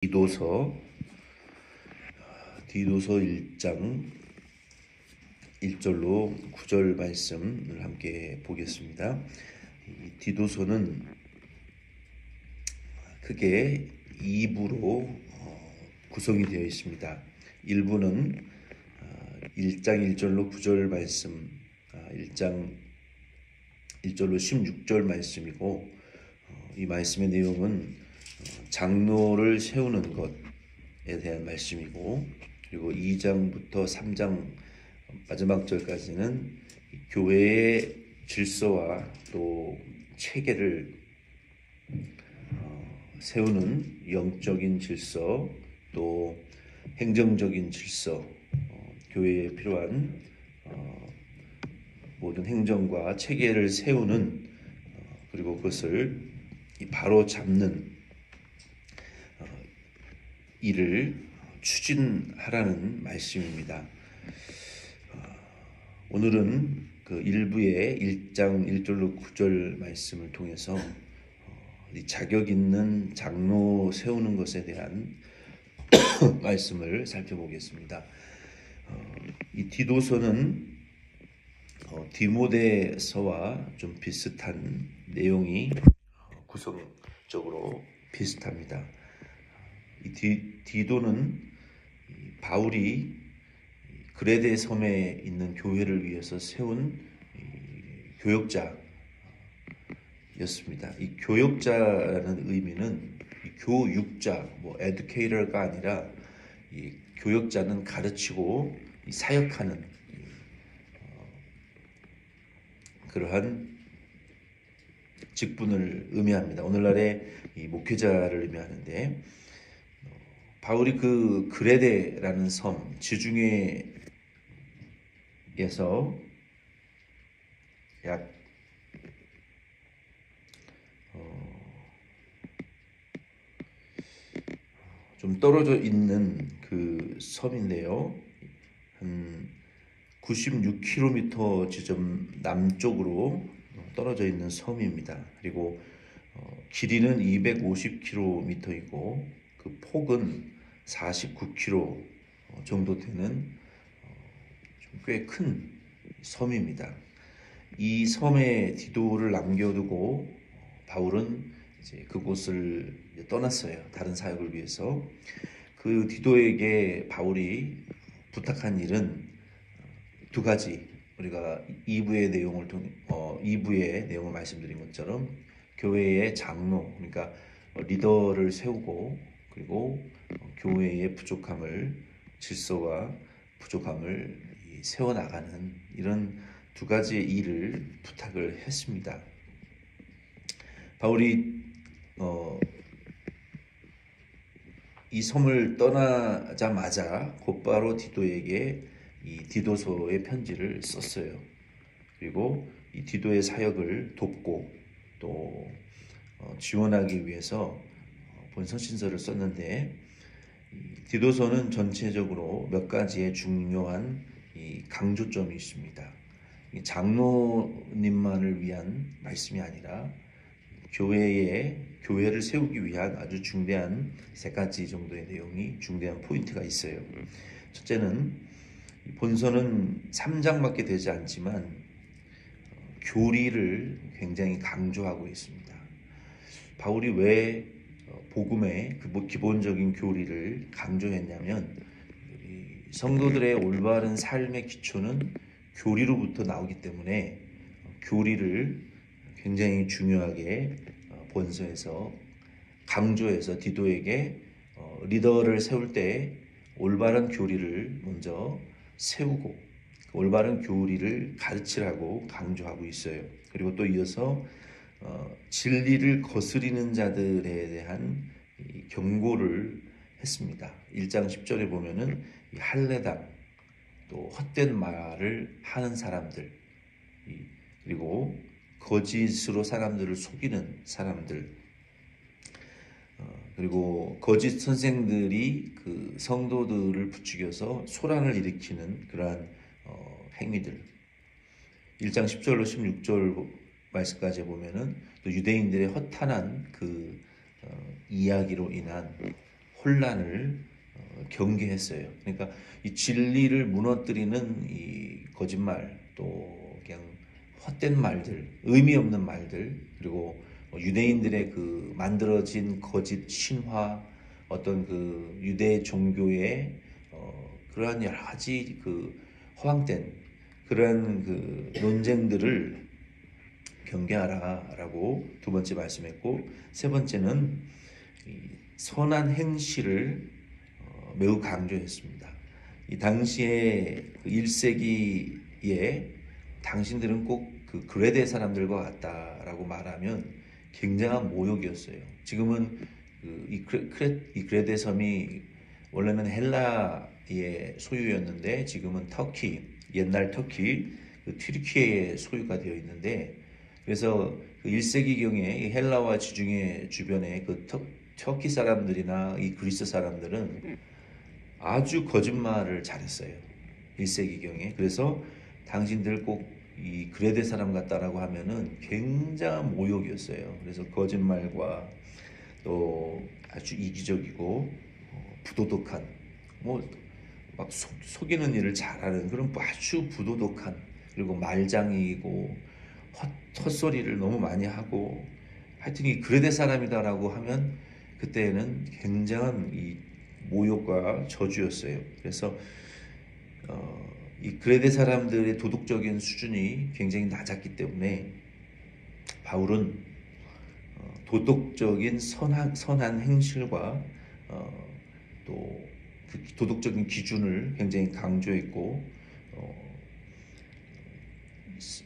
디도서 1장 1절로 9절 말씀을 함께 보겠습니다. 이 디도서는 크게 2부로 구성이 되어 있습니다. 1부는 1장 1절로 9절 말씀, 1장 1절로 16절 말씀이고, 이 말씀의 내용은 장로를 세우는 것에 대한 말씀이고, 그리고 2장부터 3장 마지막 절까지는 교회의 질서와 또 체계를 세우는 영적인 질서, 또 행정적인 질서, 교회에 필요한 모든 행정과 체계를 세우는, 그리고 그것을 바로 잡는 일을 추진하라는 말씀입니다. 오늘은 그 1부의 1장 1절로 9절 말씀을 통해서 자격 있는 장로 세우는 것에 대한 말씀을 살펴보겠습니다. 이 디도서는 디모데서와 좀 비슷한 내용이 구성적으로 비슷합니다. 이 디도는 바울이 그레데 섬에 있는 교회를 위해서 세운 교역자였습니다. 이 교역자라는 의미는 교육자, educator가 아니라 이 교역자는 가르치고 사역하는 그러한 직분을 의미합니다. 오늘날의 이 목회자를 의미하는데, 바울이 그 그레데라는 섬 지중해에서 약 좀 떨어져 있는 그 섬인데요. 한 96km 지점 남쪽으로 떨어져 있는 섬입니다. 그리고 길이는 250km이고 그 폭은 49km 정도 되는 꽤 큰 섬입니다. 이 섬에 디도를 남겨두고 바울은 이제 그곳을 떠났어요. 다른 사역을 위해서. 그 디도에게 바울이 부탁한 일은 두 가지. 우리가 2부의 내용을 말씀드린 것처럼 교회의 장로, 그러니까 리더를 세우고, 그리고 교회의 질서와 부족함을 세워나가는 이런 두 가지의 일을 부탁을 했습니다. 바울이 이 섬을 떠나자마자 곧바로 디도에게 이 디도서의 편지를 썼어요. 그리고 이 디도의 사역을 돕고 또 지원하기 위해서 본서신서를 썼는데, 디도서는 전체적으로 몇 가지의 중요한 이 강조점이 있습니다. 장로님만을 위한 말씀이 아니라 교회를 세우기 위한 아주 중대한 세 가지 정도의 내용이, 중대한 포인트가 있어요. 첫째는 본서는 3장밖에 되지 않지만 교리를 굉장히 강조하고 있습니다. 바울이 왜 복음의 그 기본적인 교리를 강조했냐면, 성도들의 올바른 삶의 기초는 교리로부터 나오기 때문에 교리를 굉장히 중요하게 본서에서 강조해서 디도에게 리더를 세울 때 올바른 교리를 먼저 세우고 그 올바른 교리를 가르치라고 강조하고 있어요. 그리고 또 이어서 진리를 거스리는 자들에 대한 경고를 했습니다. 1장 10절에 보면은 할례당, 또 헛된 말을 하는 사람들, 그리고 거짓으로 사람들을 속이는 사람들, 그리고 거짓 선생들이 그 성도들을 부추겨서 소란을 일으키는 그러한 행위들. 1장 10절로 16절 말씀까지 보면은 또 유대인들의 허탄한 그 이야기로 인한 혼란을 경계했어요. 그러니까 이 진리를 무너뜨리는 이 거짓말, 또 그냥 헛된 말들, 의미 없는 말들, 그리고 유대인들의 그 만들어진 거짓 신화, 어떤 그 유대 종교의 그러한 여러 가지 그 허황된 그런 그 논쟁들을 경계하라라고 두 번째 말씀했고, 세 번째는 이 선한 행실을 매우 강조했습니다. 이 당시에 그 1세기에 당신들은 꼭 그 그레데 사람들과 같다라고 말하면 굉장한 모욕이었어요. 지금은 이 그레데 섬이 원래는 헬라의 소유였는데 지금은 터키, 옛날 터키 그 튀르키예의 소유가 되어 있는데, 그래서 그 1세기경에 헬라와 지중해 주변의 그 터키 사람들이나 이 그리스 사람들은 아주 거짓말을 잘했어요. 1세기경에. 그래서 당신들 꼭 이 그레데 사람 같다라고 하면은 굉장한 모욕이었어요. 그래서 거짓말과 또 아주 이기적이고 부도덕한, 뭐 막 속이는 일을 잘하는 그런 아주 부도덕한, 그리고 말장이고 헛소리를 너무 많이 하고, 하여튼 이 그레데 사람이다라고 하면 그때는 굉장한 이 모욕과 저주였어요. 그래서 이 그레데 사람들의 도덕적인 수준이 굉장히 낮았기 때문에 바울은 도덕적인 선한 행실과 또 그 도덕적인 기준을 굉장히 강조했고,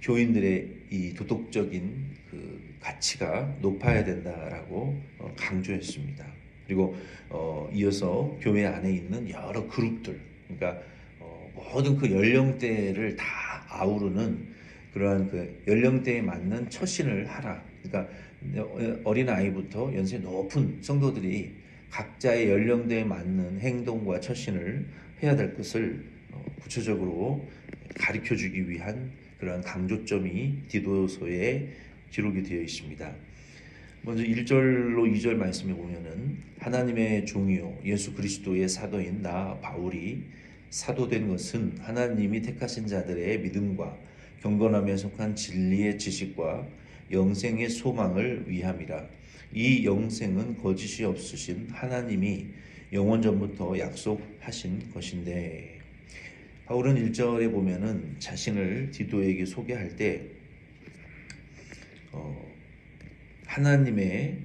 교인들의 이 도덕적인 그 가치가 높아야 된다라고 강조했습니다. 그리고 이어서 교회 안에 있는 여러 그룹들, 그러니까 모든 그 연령대를 다 아우르는 그러한 그 연령대에 맞는 처신을 하라. 그러니까 어린 아이부터 연세 높은 성도들이 각자의 연령대에 맞는 행동과 처신을 해야 될 것을 구체적으로 가르쳐 주기 위한 그러한 강조점이 디도서에 기록이 되어 있습니다. 먼저 1절로 2절 말씀에 보면은 하나님의 종이요 예수 그리스도의 사도인 나 바울이 사도된 것은 하나님이 택하신 자들의 믿음과 경건함에 속한 진리의 지식과 영생의 소망을 위함이라. 이 영생은 거짓이 없으신 하나님이 영원 전부터 약속하신 것인데, 바울은 1절에 보면은 자신을 디도에게 소개할 때 하나님의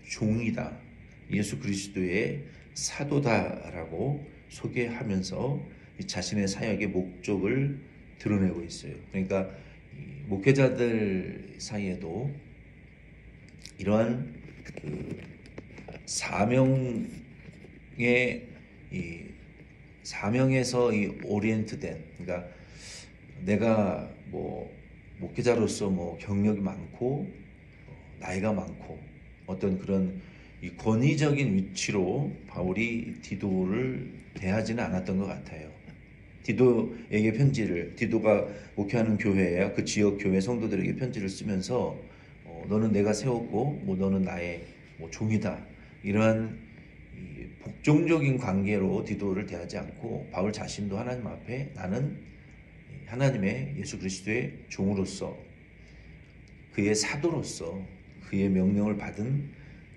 종이다, 예수 그리스도의 사도다라고 소개하면서 자신의 사역의 목적을 드러내고 있어요. 그러니까 목회자들 사이에도 이러한 그 사명에서 이 오리엔트된, 그러니까 내가 뭐 목회자로서 뭐 경력이 많고 나이가 많고 어떤 그런 이 권위적인 위치로 바울이 디도를 대하지는 않았던 것 같아요. 디도에게 디도가 목회하는 교회야 그 지역 교회 성도들에게 편지를 쓰면서 너는 내가 세웠고 뭐 너는 나의 뭐 종이다, 이러한 이 복종적인 관계로 디도를 대하지 않고 바울 자신도 하나님 앞에 나는 하나님의 예수 그리스도의 종으로서, 그의 사도로서, 그의 명령을 받은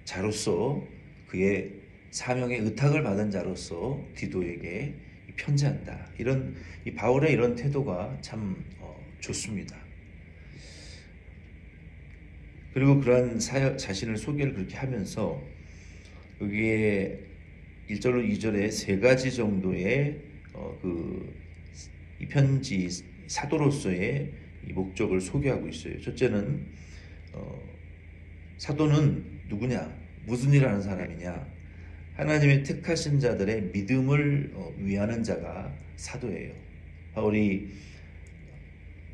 자로서, 그의 사명의 의탁을 받은 자로서 디도에게 편지한다. 이런 이 바울의 이런 태도가 참 좋습니다. 그리고 그러한 자신을 소개를 그렇게 하면서 여기에 1절로 2절에 세 가지 정도의 이 편지 사도로서의 이 목적을 소개하고 있어요. 첫째는 사도는 누구냐? 무슨 일 하는 사람이냐? 하나님의 택하신 자들의 믿음을 위하는 자가 사도예요. 바울이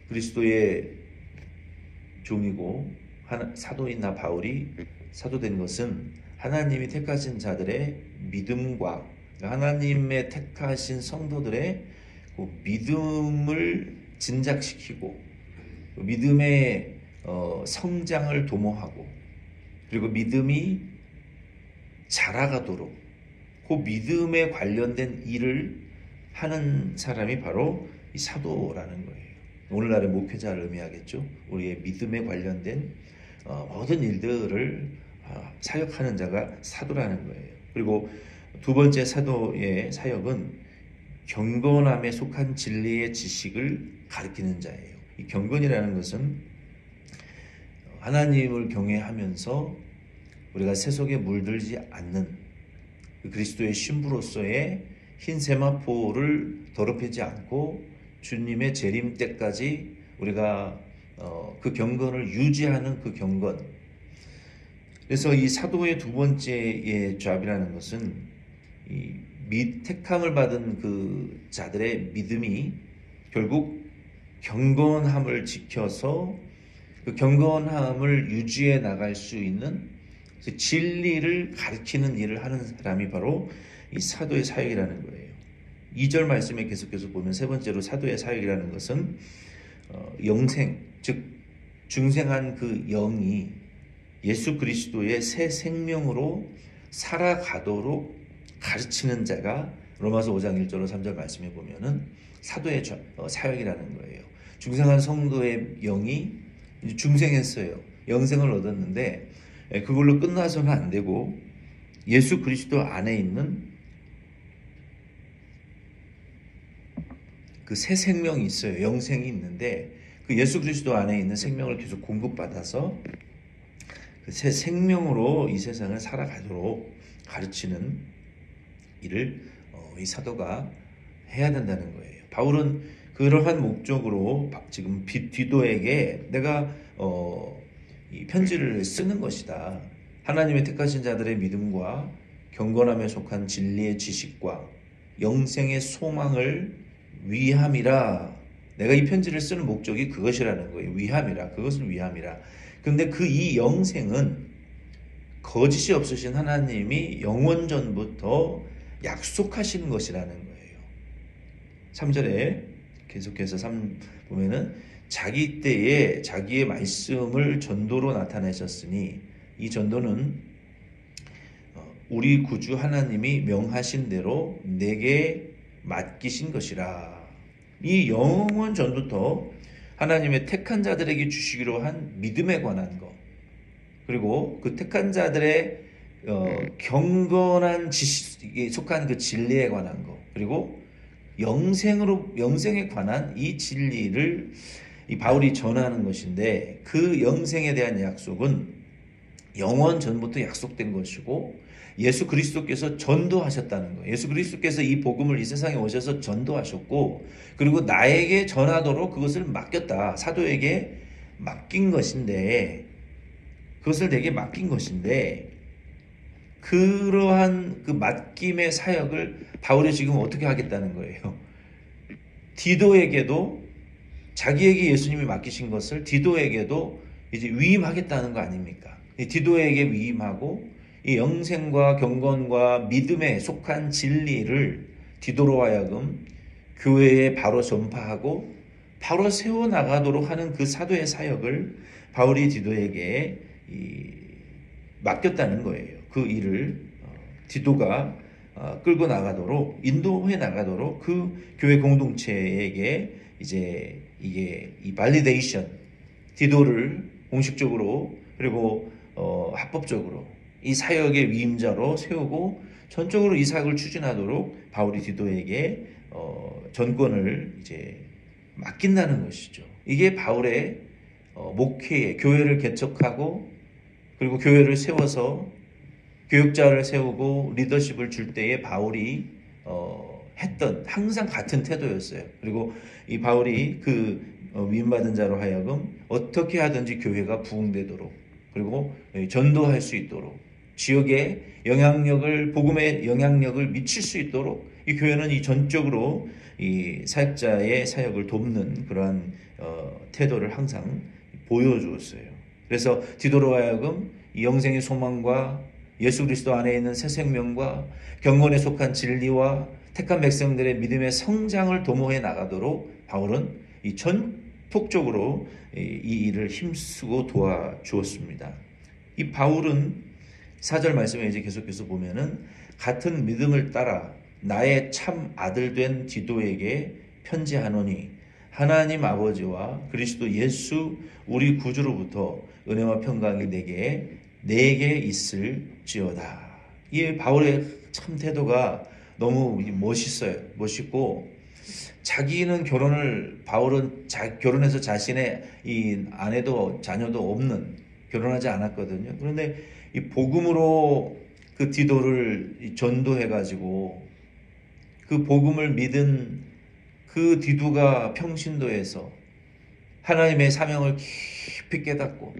그리스도의 종이고 사도인 나 바울이 사도된 것은 하나님이 택하신 자들의 믿음과 하나님의 택하신 성도들의 그 믿음을 진작시키고 믿음의 성장을 도모하고, 그리고 믿음이 자라가도록 그 믿음에 관련된 일을 하는 사람이 바로 이 사도라는 거예요. 오늘날의 목회자를 의미하겠죠. 우리의 믿음에 관련된 모든 일들을 사역하는 자가 사도라는 거예요. 그리고 두 번째 사도의 사역은 경건함에 속한 진리의 지식을 가르치는 자예요. 이 경건이라는 것은 하나님을 경외하면서 우리가 세속에 물들지 않는 그리스도의 신부로서의 흰 세마포를 더럽히지 않고 주님의 재림 때까지 우리가 그 경건을 유지하는 그 경건. 그래서 이 사도의 두 번째의 잡이라는 것은 이 택함을 받은 그 자들의 믿음이 결국 경건함을 지켜서 그 경건함을 유지해 나갈 수 있는 그 진리를 가르치는 일을 하는 사람이 바로 이 사도의 사역이라는 거예요. 2절 말씀에 계속해서 보면 세 번째로 사도의 사역이라는 것은 영생, 즉 중생한 그 영이 예수 그리스도의 새 생명으로 살아가도록 가르치는 자가 로마서 5장 1절로 3절 말씀에 보면은 사도의 사역이라는 거예요. 중생한 성도의 영이 이제 중생했어요. 영생을 얻었는데 그걸로 끝나서는 안 되고 예수 그리스도 안에 있는 그 새 생명이 있어요. 영생이 있는데 그 예수 그리스도 안에 있는 생명을 계속 공급받아서 그 새 생명으로 이 세상을 살아가도록 가르치는 일을 이 사도가 해야 된다는 거예요. 바울은 그러한 목적으로 지금 디도에게 내가 이 편지를 쓰는 것이다. 하나님의 택하신 자들의 믿음과 경건함에 속한 진리의 지식과 영생의 소망을 위함이라. 내가 이 편지를 쓰는 목적이 그것이라는 거예요. 위함이라. 그것을 위함이라. 그런데 그 이 영생은 거짓이 없으신 하나님이 영원전부터 약속하신 것이라는 거예요. 3절에 계속해서 보면은 자기 때에 자기의 말씀을 전도로 나타내셨으니 이 전도는 우리 구주 하나님이 명하신 대로 내게 맡기신 것이라. 이 영원 전부터 하나님의 택한 자들에게 주시기로 한 믿음에 관한 것, 그리고 그 택한 자들의 경건한 지식에 속한 그 진리에 관한 것, 그리고 영생에 관한 이 진리를 이 바울이 전하는 것인데, 그 영생에 대한 약속은 영원 전부터 약속된 것이고 예수 그리스도께서 전도하셨다는 거예요. 예수 그리스도께서 이 복음을 이 세상에 오셔서 전도하셨고, 그리고 나에게 전하도록 그것을 맡겼다. 사도에게 맡긴 것인데, 그것을 내게 맡긴 것인데, 그러한 그 맡김의 사역을 바울이 지금 어떻게 하겠다는 거예요? 디도에게도 자기에게 예수님이 맡기신 것을 디도에게도 이제 위임하겠다는 거 아닙니까? 디도에게 위임하고 이 영생과 경건과 믿음에 속한 진리를 디도로 하여금 교회에 바로 전파하고 바로 세워나가도록 하는 그 사도의 사역을 바울이 디도에게 맡겼다는 거예요. 그 일을 디도가 끌고 나가도록, 인도해 나가도록 그 교회 공동체에게 이제 이게 이 발리데이션, 디도를 공식적으로 그리고 합법적으로 이 사역의 위임자로 세우고 전적으로 이 사역을 추진하도록 바울이 디도에게 전권을 이제 맡긴다는 것이죠. 이게 바울의 목회에 교회를 개척하고 그리고 교회를 세워서 교육자를 세우고 리더십을 줄 때에 바울이 했던 항상 같은 태도였어요. 그리고 이 바울이 그 위임받은 자로 하여금 어떻게 하든지 교회가 부흥되도록, 그리고 전도할 수 있도록, 지역에 영향력을, 복음의 영향력을 미칠 수 있도록 이 교회는 이 전적으로 이 사역자의 사역을 돕는 그러한 태도를 항상 보여주었어요. 그래서 디도로 하여금 이 영생의 소망과 예수 그리스도 안에 있는 새 생명과 경건에 속한 진리와 택한 백성들의 믿음의 성장을 도모해 나가도록 바울은 이 전폭적으로 이 일을 힘쓰고 도와주었습니다. 이 바울은 4절 말씀에 이제 계속해서 보면은 같은 믿음을 따라 나의 참 아들 된 디도에게 편지하노니 하나님 아버지와 그리스도 예수 우리 구주로부터 은혜와 평강이 내게 있을지어다. 이 바울의 참 태도가 너무 멋있어요. 멋있고, 자기는 바울은 결혼해서 자신의 이 아내도 자녀도 없는, 결혼하지 않았거든요. 그런데 이 복음으로 그 디도를 전도해가지고 그 복음을 믿은 그 디도가 평신도에서 하나님의 사명을 깊이 깨닫고,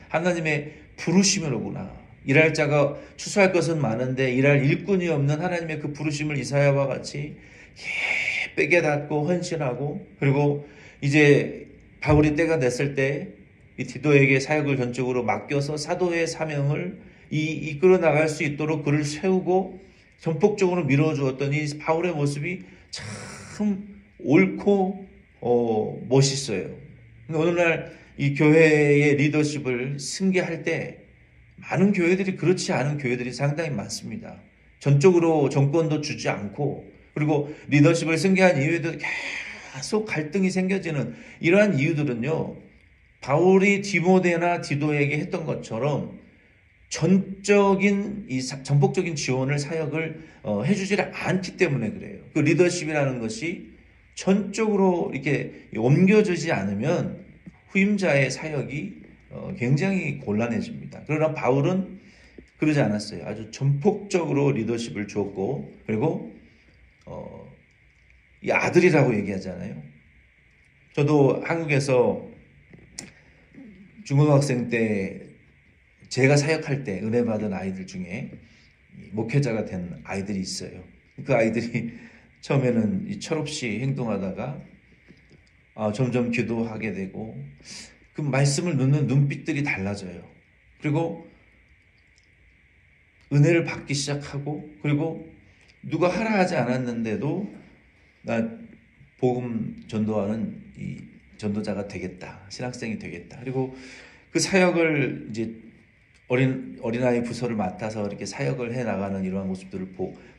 하나님의 부르심이로구나. 일할 자가 추수할 것은 많은데 일할 일꾼이 없는 하나님의 그 부르심을 이사야와 같이 깊이 깨닫고 헌신하고, 그리고 이제 바울이 때가 됐을 때 이 디도에게 사역을 전적으로 맡겨서 사도의 사명을 이끌어 나갈 수 있도록 그를 세우고 전폭적으로 밀어주었던 이 바울의 모습이 참 옳고 멋있어요. 오늘날 이 교회의 리더십을 승계할 때 많은 교회들이 그렇지 않은 교회들이 상당히 많습니다. 전적으로 정권도 주지 않고, 그리고 리더십을 승계한 이후에도 계속 갈등이 생겨지는 이러한 이유들은요, 바울이 디모데나 디도에게 했던 것처럼 전적인 전폭적인 지원을 사역을 해주지 않기 때문에 그래요. 그 리더십이라는 것이 전적으로 이렇게 옮겨지지 않으면 후임자의 사역이 굉장히 곤란해집니다. 그러나 바울은 그러지 않았어요. 아주 전폭적으로 리더십을 주었고, 그리고 이 아들이라고 얘기하잖아요. 저도 한국에서 중고등학생 때 제가 사역할 때 은혜 받은 아이들 중에 목회자가 된 아이들이 있어요. 그 아이들이 처음에는 철없이 행동하다가 점점 기도하게 되고, 그 말씀을 듣는 눈빛들이 달라져요. 그리고 은혜를 받기 시작하고, 그리고 누가 하라 하지 않았는데도 나 복음 전도하는 이 전도자가 되겠다, 신학생이 되겠다. 그리고 그 사역을 이제 어린아이 부서를 맡아서 이렇게 사역을 해 나가는 이러한 모습들을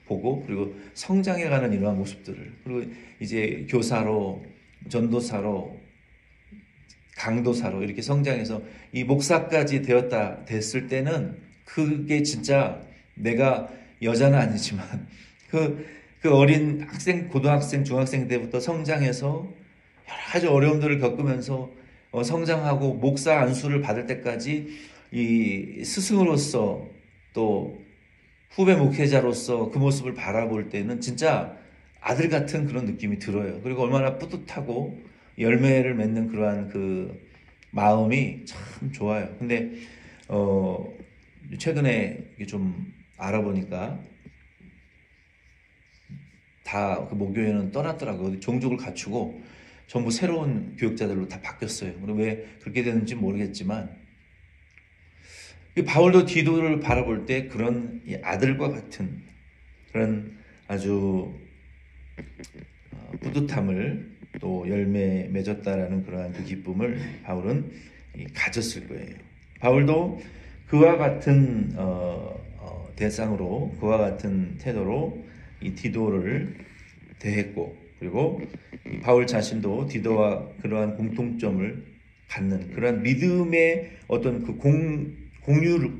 보고, 그리고 성장해가는 이러한 모습들을, 그리고 이제 교사로, 전도사로, 강도사로 이렇게 성장해서 이 목사까지 됐을 때는 그게 진짜 내가 여자는 아니지만 그 어린 학생, 고등학생, 중학생 때부터 성장해서 여러 가지 어려움들을 겪으면서 성장하고 목사 안수를 받을 때까지 이 스승으로서 또 후배 목회자로서 그 모습을 바라볼 때는 진짜 아들 같은 그런 느낌이 들어요. 그리고 얼마나 뿌듯하고 열매를 맺는 그러한 그 마음이 참 좋아요. 근데 최근에 좀 알아보니까 다 그 모교회는 떠났더라고요. 종족을 갖추고 전부 새로운 교육자들로 다 바뀌었어요. 왜 그렇게 되는지 모르겠지만, 바울도 디도를 바라볼 때 그런 아들과 같은 그런 아주 뿌듯함을, 또 열매 맺었다라는 그러한 그 기쁨을 바울은 가졌을 거예요. 바울도 그와 같은 대상으로, 그와 같은 태도로 이 디도를 대했고, 그리고 바울 자신도 디도와 그러한 공통점을 갖는, 그러한 믿음의 어떤 그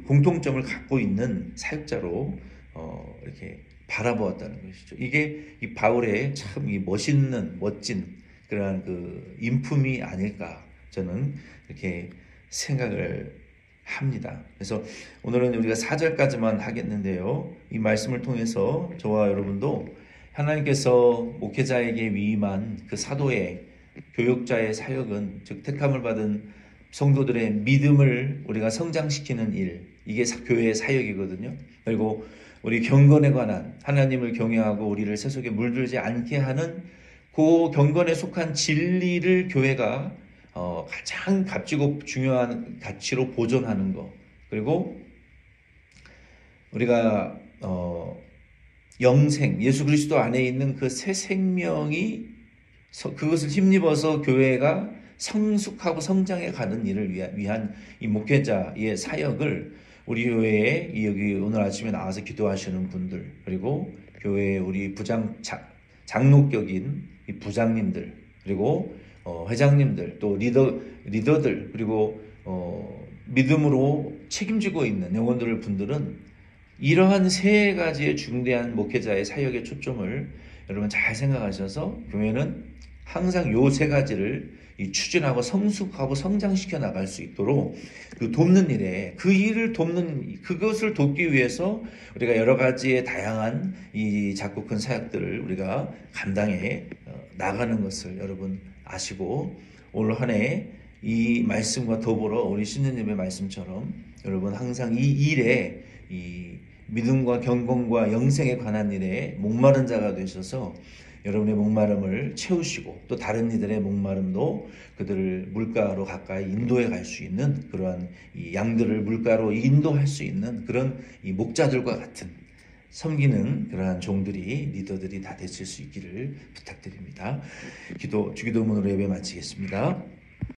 공통점을 갖고 있는 사역자로 이렇게 바라보았다는 것이죠. 이게 이 바울의 참 이 멋진 그러한 그 인품이 아닐까, 저는 이렇게 생각을 합니다. 그래서 오늘은 우리가 4절까지만 하겠는데요. 이 말씀을 통해서 저와 여러분도 하나님께서 목회자에게 위임한 그 사도의, 교육자의 사역은, 즉 택함을 받은 성도들의 믿음을 우리가 성장시키는 일, 이게 교회의 사역이거든요. 그리고 우리 경건에 관한, 하나님을 경외하고 우리를 세속에 물들지 않게 하는 그 경건에 속한 진리를 교회가 가장 값지고 중요한 가치로 보존하는 것, 그리고 우리가 영생, 예수 그리스도 안에 있는 그 새 생명이 그것을 힘입어서 교회가 성숙하고 성장해 가는 일을 위한 이 목회자의 사역을 우리 교회에 여기 오늘 아침에 나와서 기도하시는 분들, 그리고 교회에 우리 장로격인 이 부장님들, 그리고 회장님들, 또 리더들, 그리고 믿음으로 책임지고 있는 영혼들 분들은 이러한 세 가지의 중대한 목회자의 사역의 초점을 여러분 잘 생각하셔서 교회는 항상 요 세 가지를 추진하고 성숙하고 성장시켜 나갈 수 있도록 그 돕는 일에 그 일을 돕는 그것을 돕기 위해서 우리가 여러 가지의 다양한 이 작고 큰 사역들을 우리가 감당해 나가는 것을 여러분 아시고 올 한 해 이 말씀과 더불어 우리 신부님의 말씀처럼 여러분 항상 이 일에 이 믿음과 경건과 영생에 관한 일에 목마른 자가 되셔서 여러분의 목마름을 채우시고 또 다른 이들의 목마름도 그들을 물가로 가까이 인도해 갈 수 있는 그러한 이 양들을 물가로 인도할 수 있는 그런 이 목자들과 같은 섬기는 그러한 종들이 리더들이 다 되실 수 있기를 부탁드립니다. 주기도문으로 예배 마치겠습니다.